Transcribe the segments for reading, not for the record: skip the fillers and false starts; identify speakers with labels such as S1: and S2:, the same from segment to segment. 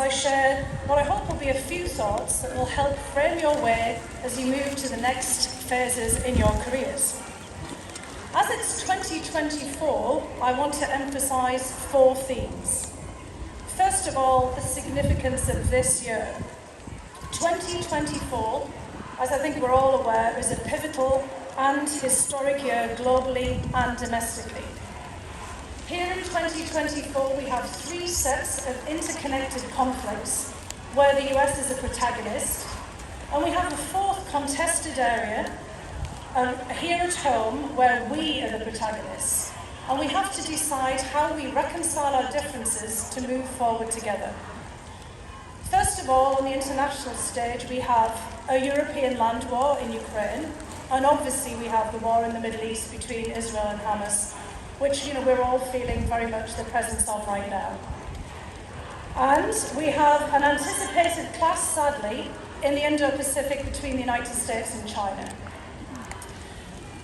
S1: I share what I hope will be a few thoughts that will help frame your way as you move to the next phases in your careers. As it's 2024, I want to emphasise 4 themes. First of all, the significance of this year. 2024, as I think we're all aware, is a pivotal and historic year globally and domestically. Here in 2024, we have 3 sets of interconnected conflicts where the US is a protagonist, and we have a 4th contested area here at home where we are the protagonists, and we have to decide how we reconcile our differences to move forward together. First of all, on the international stage, we have a European land war in Ukraine, and obviously we have the war in the Middle East between Israel and Hamas, which we're all feeling very much the presence of right now. And we have an anticipated clash, sadly, in the Indo-Pacific between the United States and China.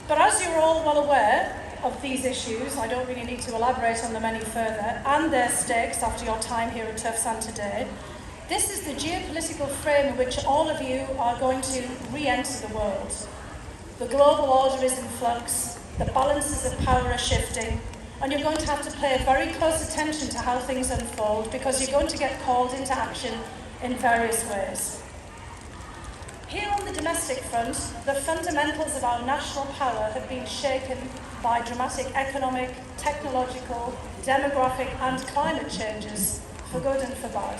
S1: But as you're all well aware of these issues, I don't really need to elaborate on them any further, and their stakes after your time here at Tufts and today, this is the geopolitical frame in which all of you are going to re-enter the world. The global order is in flux, the balances of power are shifting, and you're going to have to pay very close attention to how things unfold because you're going to get called into action in various ways. Here on the domestic front, the fundamentals of our national power have been shaken by dramatic economic, technological, demographic and climate changes, for good and for bad.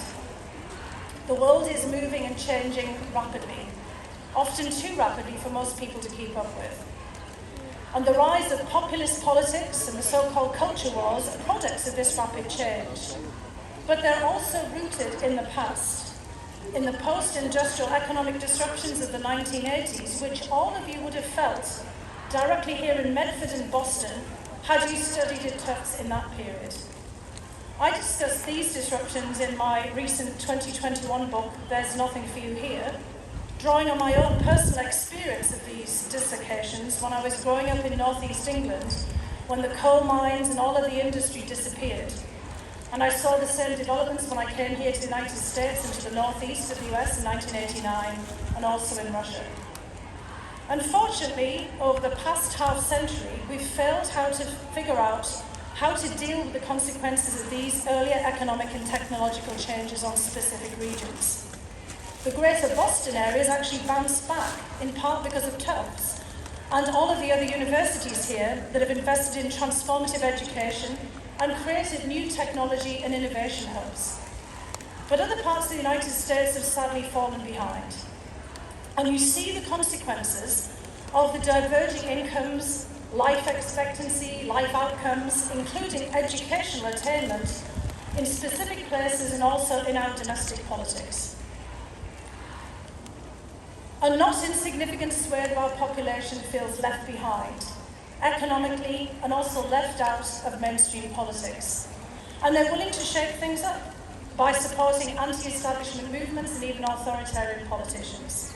S1: The world is moving and changing rapidly, often too rapidly for most people to keep up with. And the rise of populist politics and the so-called culture wars are products of this rapid change. But they're also rooted in the past, in the post-industrial economic disruptions of the 1980s, which all of you would have felt directly here in Medford and Boston had you studied at Tufts in that period. I discussed these disruptions in my recent 2021 book, There's Nothing for You Here, drawing on my own personal experience of these dislocations when I was growing up in northeast England, when the coal mines and all of the industry disappeared. And I saw the same developments when I came here to the United States and to the northeast of the US in 1989, and also in Russia. Unfortunately, over the past half-century, we've failed how to figure out how to deal with the consequences of these earlier economic and technological changes on specific regions. The greater Boston area has actually bounced back, in part because of Tufts and all of the other universities here that have invested in transformative education and created new technology and innovation hubs. But other parts of the United States have sadly fallen behind. And you see the consequences of the diverging incomes, life expectancy, life outcomes, including educational attainment in specific places and also in our domestic politics. A not insignificant swathe of our population feels left behind, economically and also left out of mainstream politics. And they're willing to shake things up by supporting anti-establishment movements and even authoritarian politicians.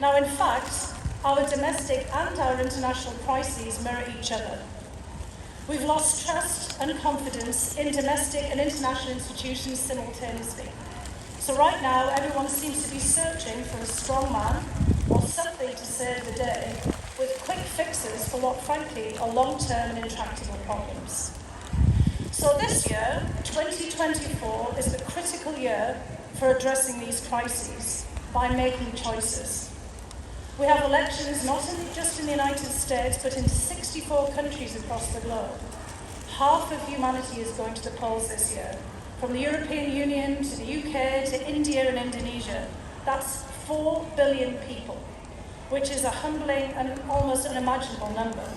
S1: Now, in fact, our domestic and our international crises mirror each other. We've lost trust and confidence in domestic and international institutions simultaneously. So right now, everyone seems to be searching for a strong man or something to save the day with quick fixes for what, frankly, are long-term and intractable problems. So this year, 2024, is the critical year for addressing these crises by making choices. We have elections not just in the United States, but in 64 countries across the globe. Half of humanity is going to the polls this year. From the European Union to the UK to India and Indonesia. That's 4 billion people, which is a humbling and almost unimaginable number.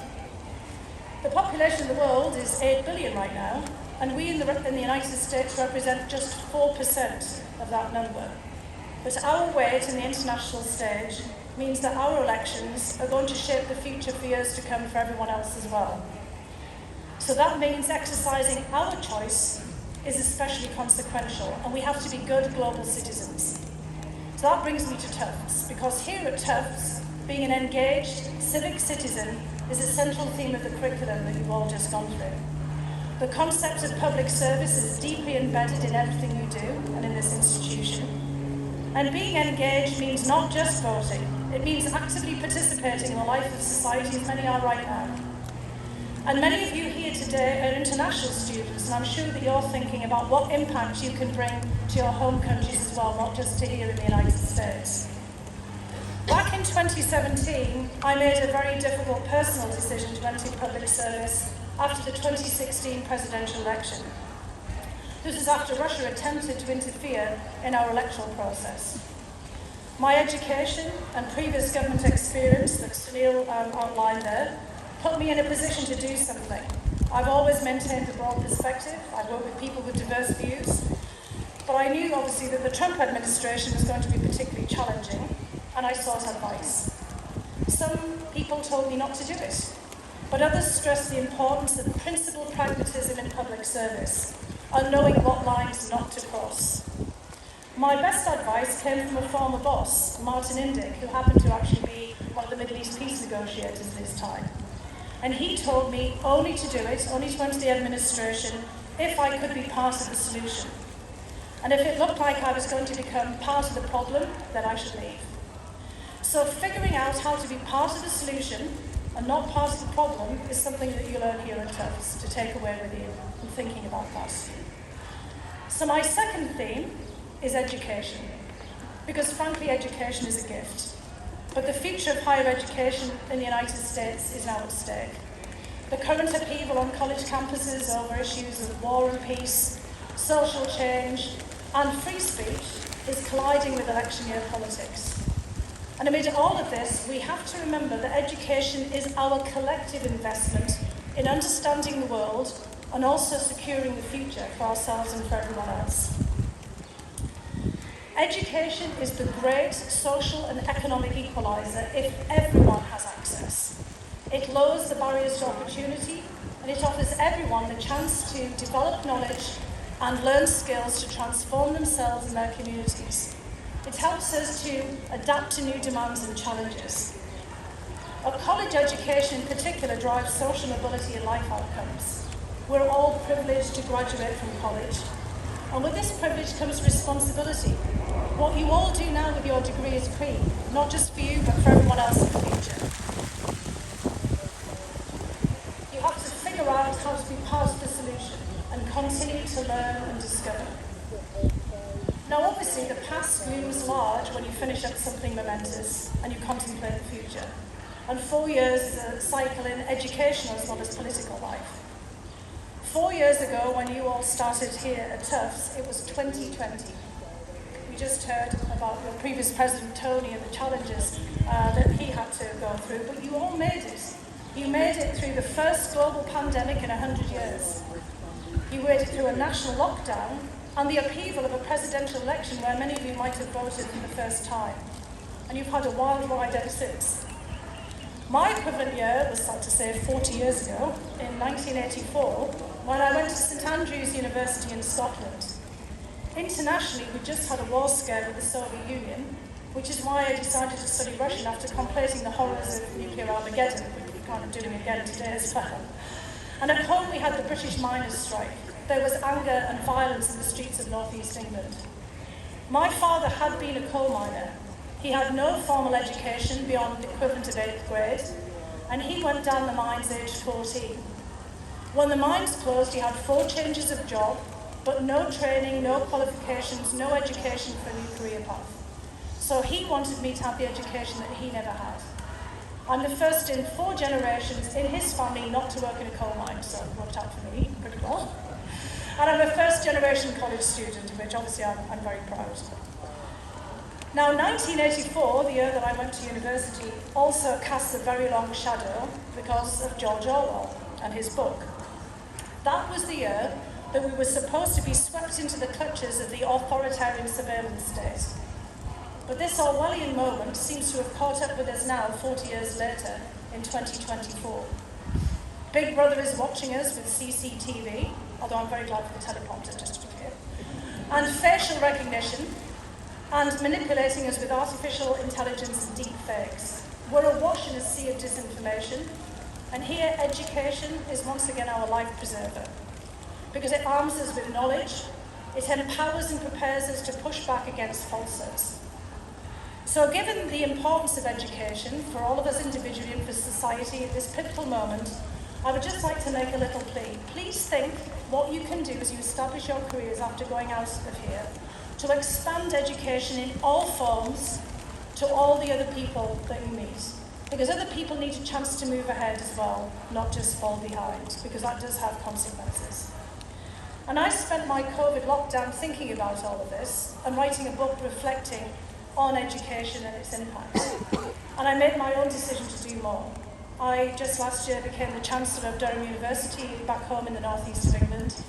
S1: The population of the world is 8 billion right now, and we in the United States represent just 4% of that number. But our weight in the international stage means that our elections are going to shape the future for years to come for everyone else as well. So that means exercising our choice is especially consequential, and we have to be good global citizens. So that brings me to Tufts, because here at Tufts, being an engaged civic citizen is a central theme of the curriculum that you've all just gone through. The concept of public service is deeply embedded in everything you do and in this institution. And being engaged means not just voting, it means actively participating in the life of society as many are right now. And many of you here today are international students, and I'm sure that you're thinking about what impact you can bring to your home countries as well, not just to here in the United States. Back in 2017, I made a very difficult personal decision to enter public service after the 2016 presidential election. This was after Russia attempted to interfere in our electoral process. My education and previous government experience that Sunil outlined there put me in a position to do something. I've always maintained a broad perspective. I've worked with people with diverse views. But I knew, obviously, that the Trump administration was going to be particularly challenging, and I sought advice. Some people told me not to do it, but others stressed the importance of principled pragmatism in public service and knowing what lines not to cross. My best advice came from a former boss, Martin Indyk, who happened to actually be one of the Middle East peace negotiators at this time. And he told me only to do it, only to enter the administration, if I could be part of the solution. And if it looked like I was going to become part of the problem, then I should leave. So figuring out how to be part of the solution and not part of the problem is something that you learn here at Tufts to take away with you and thinking about that. So my second theme is education, because frankly education is a gift. But the future of higher education in the United States is now at stake. The current upheaval on college campuses over issues of war and peace, social change, and free speech is colliding with election year politics. And amid all of this, we have to remember that education is our collective investment in understanding the world and also securing the future for ourselves and for everyone else. Education is the great social and economic equaliser if everyone has access. It lowers the barriers to opportunity, and it offers everyone the chance to develop knowledge and learn skills to transform themselves and their communities. It helps us to adapt to new demands and challenges. A college education in particular drives social mobility and life outcomes. We're all privileged to graduate from college, and with this privilege comes responsibility. What you all do now with your degree is key, not just for you, but for everyone else in the future. You have to figure out how to be part of the solution and continue to learn and discover. Now, obviously, the past looms large when you finish up something momentous and you contemplate the future. And 4 years is a cycle in educational as well as political life. 4 years ago, when you all started here at Tufts, it was 2020. We just heard about your previous president, Tony, and the challenges that he had to go through, but you all made it. You made it through the first global pandemic in 100 years. You made it through a national lockdown and the upheaval of a presidential election where many of you might have voted for the first time. And you've had a wild ride ever since. My equivalent year was, sad to say, 40 years ago, in 1984, when I went to St Andrews University in Scotland. Internationally, we just had a war scare with the Soviet Union, which is why I decided to study Russian after completing the horrors of nuclear Armageddon, which we're kind of doing again today as well. And at home we had the British miners' strike. There was anger and violence in the streets of northeast England. My father had been a coal miner. He had no formal education beyond the equivalent of 8th grade, and he went down the mines aged 14. When the mines closed, he had 4 changes of job, but no training, no qualifications, no education for a new career path. So he wanted me to have the education that he never had. I'm the first in 4 generations in his family not to work in a coal mine, so it worked out for me pretty well. And I'm a first generation college student, which obviously I'm very proud. Now, 1984, the year that I went to university, also casts a very long shadow because of George Orwell and his book. That was the year that we were supposed to be swept into the clutches of the authoritarian surveillance state. But this Orwellian moment seems to have caught up with us now, 40 years later, in 2024. Big Brother is watching us with CCTV, although I'm very glad for the teleprompter, just to be clear, and facial recognition, and manipulating us with artificial intelligence and deep fakes. We're awash in a sea of disinformation, and here education is once again our life preserver. because it arms us with knowledge, it empowers and prepares us to push back against falsehoods. So given the importance of education for all of us individually and for society at this pivotal moment, I would just like to make a little plea. Please think what you can do as you establish your careers after going out of here to expand education in all forms to all the other people that you meet. Because other people need a chance to move ahead as well, not just fall behind, because that does have consequences. And I spent my COVID lockdown thinking about all of this and writing a book reflecting on education and its impact. And I made my own decision to do more. I just last year became the Chancellor of Durham University back home in the northeast of England.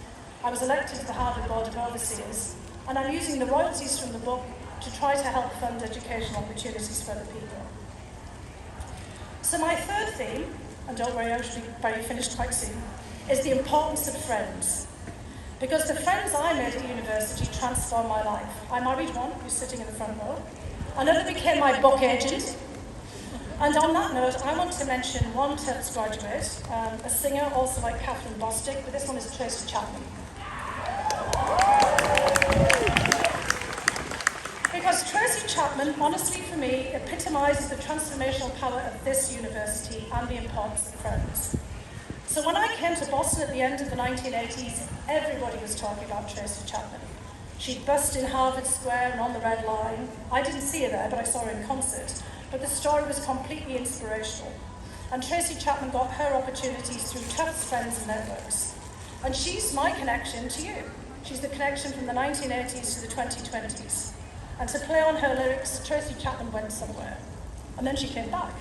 S1: I was elected to the Harvard Board of Overseers, and I'm using the royalties from the book to try to help fund educational opportunities for other people. So my third theme, and don't worry, I should be very finished quite soon, is the importance of friends. Because the friends I made at university transformed my life. I married one, who's sitting in the front row. Another became my book agent. And on that note, I want to mention one Tufts graduate, a singer also like Catherine Bostick, but this one is Tracy Chapman. Because Tracy Chapman, honestly for me, epitomises the transformational power of this university and the importance of friends. So when I came to Boston at the end of the 1980s, everybody was talking about Tracy Chapman. She'd bust in Harvard Square and on the Red Line. I didn't see her there, but I saw her in concert. But the story was completely inspirational. And Tracy Chapman got her opportunities through Tufts friends and networks. And she's my connection to you. She's the connection from the 1980s to the 2020s. And to play on her lyrics, Tracy Chapman went somewhere. And then she came back.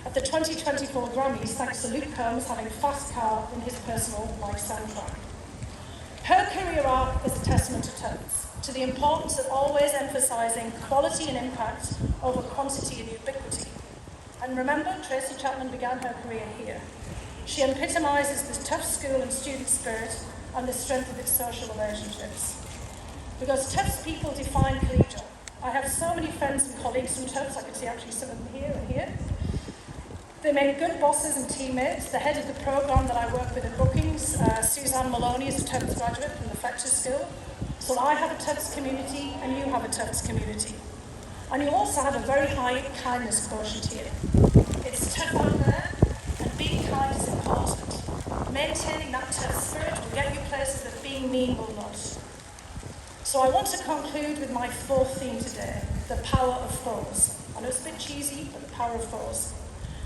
S1: At the 2024 Grammys, thanks to Luke Combs having Fast Car in his personal life soundtrack. Her career arc is a testament to Tufts, to the importance of always emphasising quality and impact over quantity and ubiquity. And remember, Tracy Chapman began her career here. She epitomises the Tufts school and student spirit and the strength of its social relationships. Because Tufts people define collegial. I have so many friends and colleagues from Tufts, I can see actually some of them here and here. They make good bosses and teammates. The head of the programme that I work with at Bookings, Suzanne Maloney, is a Tufts graduate from the Fletcher School. So I have a Tufts community and you have a Tufts community. And you also have a very high kindness quotient here. It's tough out there and being kind is important. Maintaining that Tufts spirit will get you places that being mean will not. So I want to conclude with my fourth theme today, the power of foes. I know it's a bit cheesy, but the power of foes.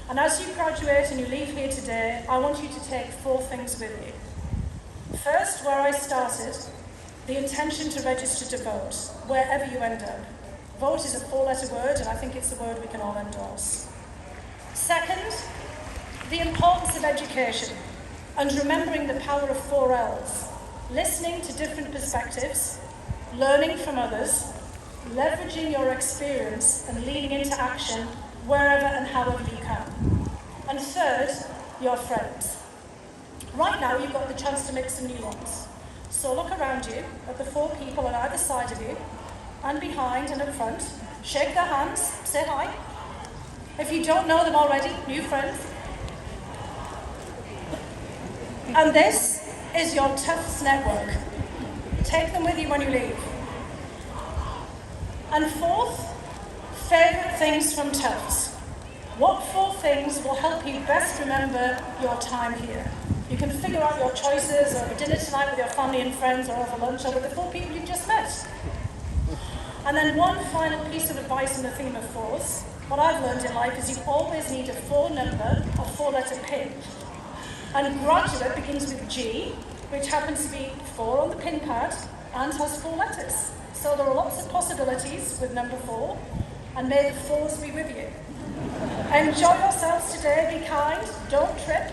S1: And as you graduate and you leave here today, I want you to take four things with you. First, where I started, the intention to register to vote, wherever you end up. Vote is a four-letter word, and I think it's a word we can all endorse. Second, the importance of education, and remembering the power of 4 L's. Listening to different perspectives, learning from others, leveraging your experience, and leading into action wherever and however you can. And third, your friends. Right now, you've got the chance to make some new ones. So look around you at the 4 people on either side of you, and behind and up front. Shake their hands, say hi. If you don't know them already, new friends. And this is your Tufts network. Take them with you when you leave. And fourth, favourite things from Tufts. What 4 things will help you best remember your time here? You can figure out your choices over dinner tonight with your family and friends, or over lunch, or with the 4 people you've just met. And then one final piece of advice on the theme of 4s. What I've learned in life is you always need a 4 number, a 4-letter pin. And graduate begins with G, which happens to be 4 on the pin pad and has 4 letters. So there are lots of possibilities with number 4, and may the 4s be with you. Enjoy yourselves today, be kind, don't trip,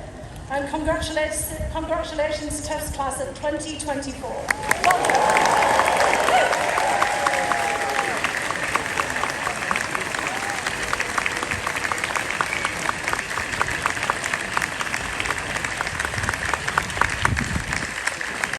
S1: and congratulations Tufts class of 2024. Welcome.